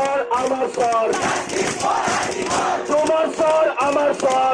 স্বর আমার স্বর, তোমার স্বর আমার স্বর।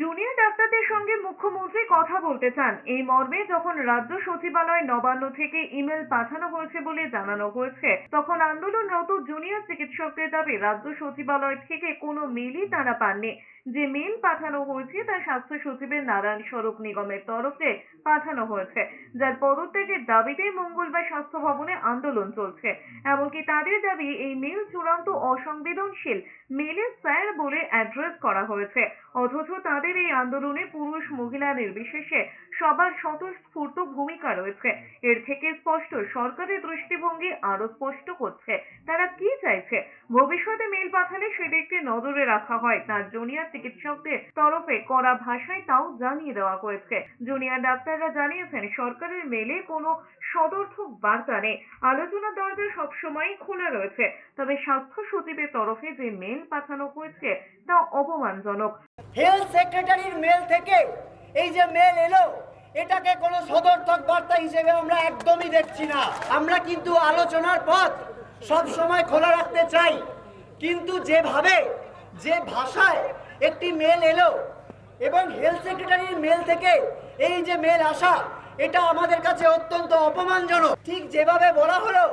জুনিয়র ডাক্তারদের সঙ্গে মুখ্যমন্ত্রী কথা বলতে চান, এই মর্মে যখন রাজ্য সচিবালয় নবান্ন থেকে ইমেল পাঠানো হয়েছে বলে জানানো হয়েছে, তখন আন্দোলনরত জুনিয়র চিকিৎসকদের দাবি রাজ্য সচিবালয় থেকে কোনো মেলই তারা পাননি। যে মেল পাঠানো হয়েছে তা স্বাস্থ্য সচিবের নারায়ণ স্বরূপ নিগমের তরফে পাঠানো হয়েছে, যার পদত্যাগের দাবিতে মঙ্গলবার স্বাস্থ্য ভবনে আন্দোলন চলছে। এমনকি তাদের দাবি এই মেল চূড়ান্ত অসংবেদনশীল মেলে স্যার বলে অ্যাড্রেস করা হয়েছে, অথচ তাদের এই আন্দোলনে পুরুষ মহিলা নির্বিশেষে সবার স্বতঃস্ফূর্ত ভূমিকা রয়েছে। এর থেকে স্পষ্ট সরকারের দৃষ্টিভঙ্গি আরো স্পষ্ট করছে তারা কি চাইছে। ভবিষ্যতে মেল পাঠালে সেদিকটি নজরে রাখা হয়, তার জুনিয়র চিকিৎসকদের তরফে কড়া ভাষায় তাও জানিয়ে দেওয়া হয়েছে। জুনিয়র ডাক্তাররা জানিয়েছেন সরকারের মেলে কোনো সদর্থক বার্তা নেই, আলোচনার দরজা সবসময় খোলা রয়েছে, তবে স্বাস্থ্য সচিবের তরফে যে মেল পাঠানো হয়েছে তা অপমানজনক। হেলথ সেক্রেটারির মেল থেকে এই যে মেল এলো, এটাকে কোনো সদর্থক বার্তা হিসেবে আমরা একদমই দেখছি না। আমরা কিন্তু আলোচনার পথ সব সময় খোলা রাখতে চাই, কিন্তু যেভাবে যে ভাষায় একটি মেল এলো এবং হেলথ সেক্রেটারির মেল থেকে এই যে মেল আসা, এটা আমাদের কাছে অত্যন্ত অপমানজনক। ঠিক যেভাবে বলা হলো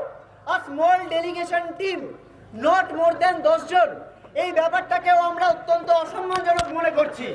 a small delegation team, not more than 10 জন, এই ব্যাপারটাকেও আমরা অত্যন্ত অসম্মানজনক মনে করছি।